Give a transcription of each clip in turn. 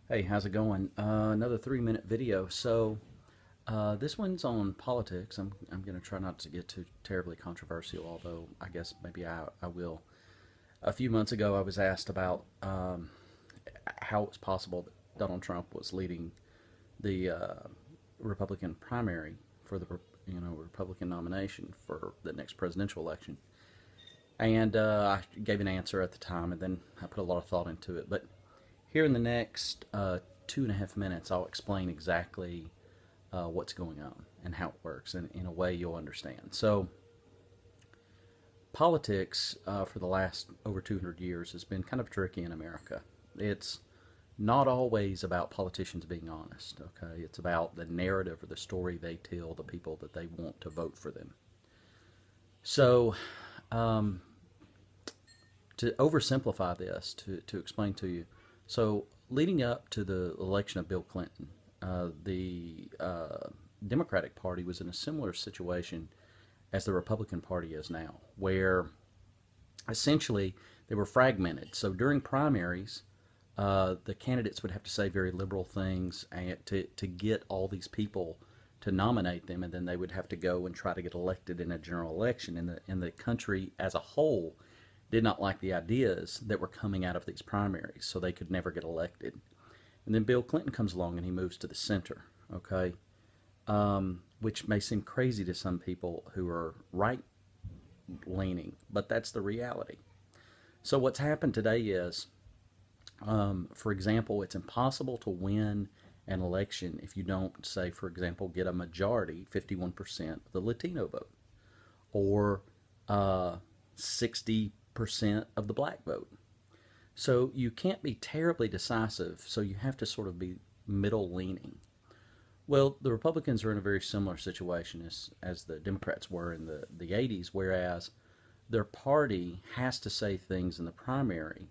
Hey, how's it going? Another 3-minute video. This one's on politics. I'm going to try not to get too terribly controversial, although I guess maybe I will. A few months ago, I was asked about how it was possible that Donald Trump was leading the Republican primary for the Republican nomination for the next presidential election, and I gave an answer at the time, and then I put a lot of thought into it, but here in the next 2.5 minutes, I'll explain exactly what's going on and how it works, and in a way you'll understand. So, politics for the last over 200 years has been kind of tricky in America. It's not always about politicians being honest, okay? It's about the narrative or the story they tell the people that they want to vote for them. So, um, to oversimplify this, to explain to you, so leading up to the election of Bill Clinton, the Democratic Party was in a similar situation as the Republican Party is now, where essentially they were fragmented. So during primaries, the candidates would have to say very liberal things to get all these people to nominate them, and then they would have to go and try to get elected in a general election. And the country as a whole did not like the ideas that were coming out of these primaries, so they could never get elected. And then Bill Clinton comes along and he moves to the center, okay? Which may seem crazy to some people who are right leaning, but that's the reality. So what's happened today is, for example, it's impossible to win an election if you don't, say, for example, get a majority, 51% of the Latino vote, or 60% of the black vote. So you can't be terribly decisive, so you have to sort of be middle leaning. Well, the Republicans are in a very similar situation as the Democrats were in the 80s, whereas their party has to say things in the primary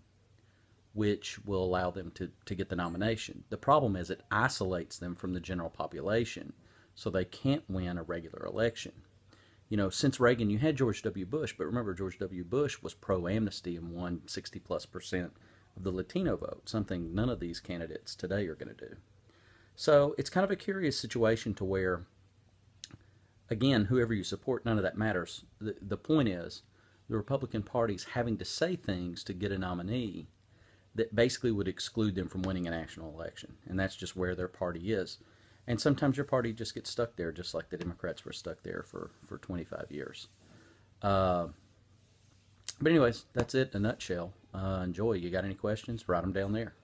which will allow them to get the nomination. The problem is it isolates them from the general population, so they can't win a regular election. You know, since Reagan, you had George W. Bush, but remember, George W. Bush was pro-amnesty and won 60+% of the Latino vote, something none of these candidates today are going to do. So it's kind of a curious situation to where, again, whoever you support, none of that matters. The point is, the Republican Party's having to say things to get a nominee that basically would exclude them from winning a national election, and that's just where their party is. And sometimes your party just gets stuck there, just like the Democrats were stuck there for 25 years. But anyways, that's it in a nutshell. Enjoy. You got any questions? Write them down there.